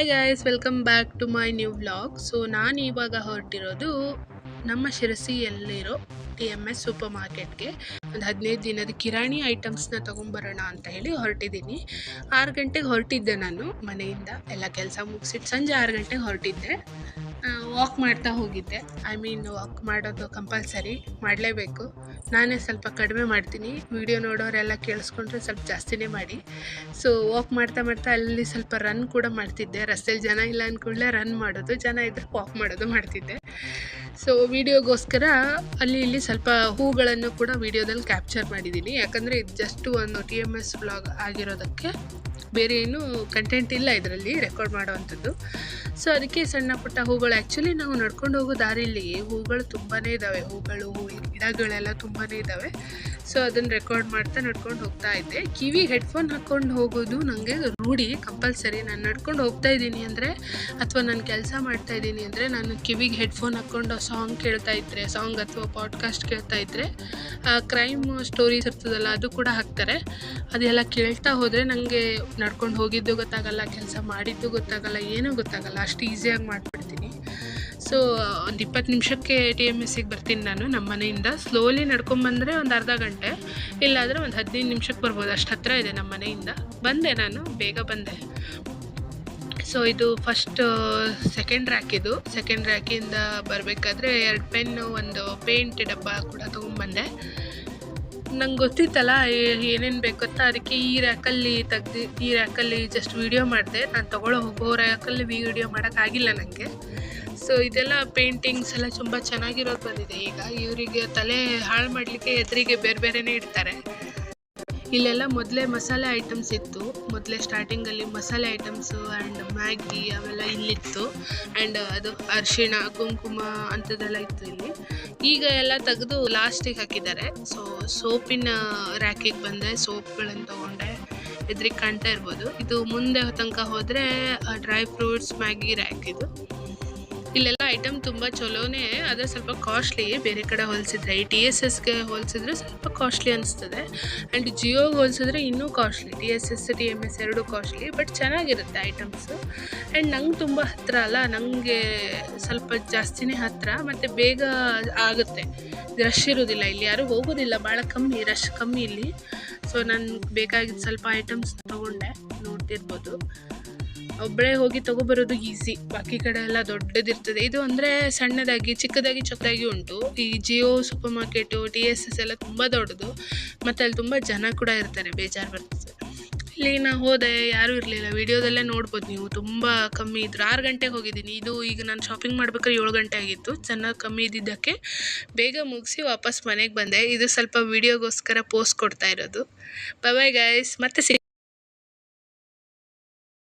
Hi guys, welcome back to my new vlog. So ನಾನು ಇವಾಗ ಹೊರಟಿರೋದು ನಮ್ಮ ಶಿರಸಿಯಲ್ಲಿರೋ TMS ಸೂಪರ್ ಮಾರ್ಕೆಟ್ಗೆ ಒಂದು 15 ದಿನದ ಕಿರಾಣಿ ಐಟಮ್ಸ್ನ ತೊಗೊಂಬರೋಣ ಅಂತ ಹೇಳಿ ಹೊರಟಿದ್ದೀನಿ. 6 ಗಂಟೆಗೆ ಹೊರಟಿದ್ದೆ ನಾನು ಮನೆಯಿಂದ, ಎಲ್ಲ ಕೆಲಸ ಮುಗಿಸಿಟ್ಟು ಸಂಜೆ 6 ಗಂಟೆಗೆ ಹೊರಟಿದ್ದೆ. ವಾಕ್ ಮಾಡ್ತಾ ಹೋಗಿದ್ದೆ. ವಾಕ್ ಮಾಡೋದು ಕಂಪಲ್ಸರಿ ಮಾಡಲೇಬೇಕು. ನಾನೇ ಸ್ವಲ್ಪ ಕಡಿಮೆ ಮಾಡ್ತೀನಿ, ವಿಡಿಯೋ ನೋಡೋರೆಲ್ಲ ಕೇಳಿಸ್ಕೊಂಡ್ರೆ ಸ್ವಲ್ಪ ಜಾಸ್ತಿನೇ ಮಾಡಿ. ಸೊ ವಾಕ್ ಮಾಡ್ತಾ ಮಾಡ್ತಾ ಅಲ್ಲಿ ಸ್ವಲ್ಪ ರನ್ ಕೂಡ ಮಾಡ್ತಿದ್ದೆ. ರಸ್ತೆಯಲ್ಲಿ ಜನ ಇಲ್ಲ ಅಂದ್ಕೊಳ್ಳೆ ರನ್ ಮಾಡೋದು, ಜನ ಇದ್ದರೆ ವಾಕ್ ಮಾಡೋದು ಮಾಡ್ತಿದ್ದೆ. ಸೊ ವಿಡಿಯೋಗೋಸ್ಕರ ಅಲ್ಲಿ ಇಲ್ಲಿ ಸ್ವಲ್ಪ ಹೂಗಳನ್ನು ಕೂಡ ವಿಡಿಯೋದಲ್ಲಿ ಕ್ಯಾಪ್ಚರ್ ಮಾಡಿದ್ದೀನಿ. ಯಾಕಂದರೆ ಇದು ಜಸ್ಟ್ ಒಂದು TMS ವ್ಲಾಗ್ ಆಗಿರೋದಕ್ಕೆ ಬೇರೆ ಏನೂ ಕಂಟೆಂಟ್ ಇಲ್ಲ ಇದರಲ್ಲಿ ರೆಕಾರ್ಡ್ ಮಾಡೋವಂಥದ್ದು. ಸೊ ಅದಕ್ಕೆ ಸಣ್ಣ ಪುಟ್ಟ ಹೂಗಳು, ಆ್ಯಕ್ಚುಲಿ ನಾವು ನಡ್ಕೊಂಡು ಹೋಗೋ ದಾರಿಯಲ್ಲಿ ಹೂಗಳು ತುಂಬಾ ಇದ್ದಾವೆ, ಹೂಗಳು ಗಿಡಗಳೆಲ್ಲ ತುಂಬಾ ಇದ್ದಾವೆ. ಸೊ ಅದನ್ನು ರೆಕಾರ್ಡ್ ಮಾಡ್ತಾ ನಡ್ಕೊಂಡು ಹೋಗ್ತಾ ಇದ್ದೆ. ಕಿವಿಗೆ ಹೆಡ್ಫೋನ್ ಹಾಕ್ಕೊಂಡು ಹೋಗೋದು ನನಗೆ ರೂಢಿ, ಕಂಪಲ್ಸರಿ. ನಾನು ನಡ್ಕೊಂಡು ಹೋಗ್ತಾ ಇದ್ದೀನಿ ಅಂದರೆ ಅಥವಾ ನಾನು ಕೆಲಸ ಮಾಡ್ತಾ ಇದ್ದೀನಿ ಅಂದರೆ ನಾನು ಕಿವಿಗೆ ಹೆಡ್ಫೋನ್ ಹಾಕ್ಕೊಂಡು ಸಾಂಗ್ ಕೇಳ್ತಾ ಇದ್ದರೆ, ಸಾಂಗ್ ಅಥವಾ ಪಾಡ್ಕಾಸ್ಟ್ ಕೇಳ್ತಾ ಇದ್ದರೆ, ಕ್ರೈಮ್ ಸ್ಟೋರೀಸ್ ಇರ್ತದಲ್ಲ ಅದು ಕೂಡ ಹಾಕ್ತಾರೆ. ಅದೆಲ್ಲ ಕೇಳ್ತಾ ಹೋದರೆ ನನಗೆ ನಡ್ಕೊಂಡು ಹೋಗಿದ್ದು ಗೊತ್ತಾಗಲ್ಲ, ಕೆಲಸ ಮಾಡಿದ್ದು ಗೊತ್ತಾಗಲ್ಲ, ಏನೂ ಗೊತ್ತಾಗಲ್ಲ, ಅಷ್ಟು ಈಸಿಯಾಗಿ ಮಾಡಿಬಿಡ್ತೀನಿ. ಸೊ ಒಂದು 20 ನಿಮಿಷಕ್ಕೆ TMSಗೆ ಬರ್ತೀನಿ ನಾನು ನಮ್ಮ ಮನೆಯಿಂದ. ಸ್ಲೋಲಿ ನಡ್ಕೊಂಬಂದರೆ ಒಂದು ಅರ್ಧ ಗಂಟೆ, ಇಲ್ಲಾದರೆ ಒಂದು 15 ನಿಮಿಷಕ್ಕೆ ಬರ್ಬೋದು, ಅಷ್ಟು ಹತ್ತಿರ ಇದೆ ನಮ್ಮ ಮನೆಯಿಂದ. ಬಂದೆ, ನಾನು ಬೇಗ ಬಂದೆ. ಸೊ ಇದು ಫಸ್ಟ್ ಸೆಕೆಂಡ್ ರ್ಯಾಕ್. ಇದು ಸೆಕೆಂಡ್ ರ್ಯಾಕಿಂದ ಬರಬೇಕಾದ್ರೆ 2 ಪೆನ್ನು, ಒಂದು ಪೇಂಟ್ ಡಬ್ಬ ಕೂಡ ತೊಗೊಂಬಂದೆ. ನಂಗೆ ಗೊತ್ತಿತ್ತಲ್ಲ ಏನೇನು ಬೇಕಂತ, ಅದಕ್ಕೆ ಈ ರ್ಯಾಕಲ್ಲಿ ಜಸ್ಟ್ ವೀಡಿಯೋ ಮಾಡಿದೆ. ನಾನು ಹೋಗೋ ರ್ಯಾಕಲ್ಲಿ ವೀಡಿಯೋ ಮಾಡೋಕ್ಕಾಗಿಲ್ಲ ನನಗೆ. ಸೊ ಇದೆಲ್ಲ ಪೇಂಟಿಂಗ್ಸ್ ಎಲ್ಲ ತುಂಬ ಚೆನ್ನಾಗಿರೋದು ಬಂದಿದೆ. ಈಗ ಇವರಿಗೆ ತಲೆ ಹಾಳು ಮಾಡಲಿಕ್ಕೆ ಎದುರಿಗೆ ಬೇರೆ ಬೇರೆನೇ ಇಡ್ತಾರೆ. ಇಲ್ಲೆಲ್ಲ ಮೊದಲೇ ಮಸಾಲೆ ಐಟಮ್ಸ್ ಇತ್ತು, ಮೊದಲೇ ಸ್ಟಾರ್ಟಿಂಗಲ್ಲಿ ಮಸಾಲೆ ಐಟಮ್ಸು ಆ್ಯಂಡ್ ಮ್ಯಾಗಿ ಅವೆಲ್ಲ ಇಲ್ಲಿತ್ತು. ಆ್ಯಂಡ್ ಅದು ಅರಿಶಿಣ, ಕುಂಕುಮ ಅಂಥದ್ದೆಲ್ಲ ಇತ್ತು ಇಲ್ಲಿ. ಈಗ ಎಲ್ಲ ತೆಗೆದು ಲಾಸ್ಟಿಗೆ ಹಾಕಿದ್ದಾರೆ. ಸೊ ಸೋಪಿನ ರ್ಯಾಕಿಗೆ ಬಂದೆ, ಸೋಪ್ಗಳನ್ನು ತೊಗೊಂಡೆ. ಎದುರಿಗೆ ಕಾಣ್ತಾ ಇರ್ಬೋದು. ಇದು ಮುಂದೆ ತನಕ ಹೋದರೆ ಡ್ರೈ ಫ್ರೂಟ್ಸ್ ಮ್ಯಾಗಿ ರ್ಯಾಕ್. ಇದು ಇಲ್ಲೆಲ್ಲ ಐಟಮ್ ತುಂಬ ಚಲೋನೇ, ಆದರೆ ಸ್ವಲ್ಪ ಕಾಸ್ಟ್ಲಿ ಬೇರೆ ಕಡೆ ಹೋಲಿಸಿದ್ರೆ. ಈ TSSಗೆ ಹೋಲಿಸಿದ್ರೆ ಸ್ವಲ್ಪ ಕಾಸ್ಟ್ಲಿ ಅನಿಸ್ತದೆ. ಆ್ಯಂಡ್ ಜಿಯೋಗೆ ಹೋಲಿಸಿದ್ರೆ ಇನ್ನೂ ಕಾಸ್ಟ್ಲಿ. TSS TMS ಎರಡೂ ಕಾಸ್ಟ್ಲಿ, ಬಟ್ ಚೆನ್ನಾಗಿರುತ್ತೆ ಐಟಮ್ಸು. ಆ್ಯಂಡ್ ನಂಗೆ ತುಂಬ ಹತ್ತಿರ ಅಲ್ಲ, ನನಗೆ ಸ್ವಲ್ಪ ಜಾಸ್ತಿನೇ ಹತ್ತಿರ, ಮತ್ತು ಬೇಗ ಆಗುತ್ತೆ. ರಶ್ ಇರೋದಿಲ್ಲ ಇಲ್ಲಿ, ಯಾರೂ ಹೋಗೋದಿಲ್ಲ, ಭಾಳ ಕಮ್ಮಿ, ರಶ್ ಕಮ್ಮಿ ಇಲ್ಲಿ. ಸೊ ನಾನು ಬೇಕಾಗಿದ್ದು ಸ್ವಲ್ಪ ಐಟಮ್ಸ್ ತೊಗೊಂಡೆ, ನೋಡ್ತಿರ್ಬೋದು. ಒಬ್ಬಳೇ ಹೋಗಿ ತೊಗೊಬರೋದು ಈಸಿ, ಬಾಕಿ ಕಡೆ ಎಲ್ಲ ದೊಡ್ಡದಿರ್ತದೆ. ಇದು ಅಂದರೆ ಸಣ್ಣದಾಗಿ ಚಿಕ್ಕದಾಗಿ ಉಂಟು. ಈ ಜಿಯೋ ಸೂಪರ್ ಮಾರ್ಕೆಟು TSS ಎಲ್ಲ ತುಂಬ ದೊಡ್ಡದು, ಮತ್ತು ಅಲ್ಲಿ ತುಂಬ ಜನ ಕೂಡ ಇರ್ತಾರೆ, ಬೇಜಾರು ಬರ್ತದೆ. ಇಲ್ಲಿ ನಾ ಹೋದೆ, ಯಾರೂ ಇರಲಿಲ್ಲ. ವಿಡಿಯೋದಲ್ಲೇ ನೋಡ್ಬೋದು ನೀವು, ತುಂಬ ಕಮ್ಮಿ ಇದ್ರು. 6 ಗಂಟೆಗೆ ಹೋಗಿದ್ದೀನಿ. ಇದು ಈಗ ನಾನು ಶಾಪಿಂಗ್ ಮಾಡ್ಬೇಕಾದ್ರೆ 7 ಗಂಟೆ ಆಗಿತ್ತು. ಚೆನ್ನಾಗಿ ಕಮ್ಮಿ ಇದ್ದಿದ್ದಕ್ಕೆ ಬೇಗ ಮುಗಿಸಿ ವಾಪಸ್ ಮನೆಗೆ ಬಂದೆ. ಇದು ಸ್ವಲ್ಪ ವಿಡಿಯೋಗೋಸ್ಕರ ಪೋಸ್ಟ್ ಕೊಡ್ತಾ ಇರೋದು. ಬಾಯ್ ಗೈಸ್, ಮತ್ತೆ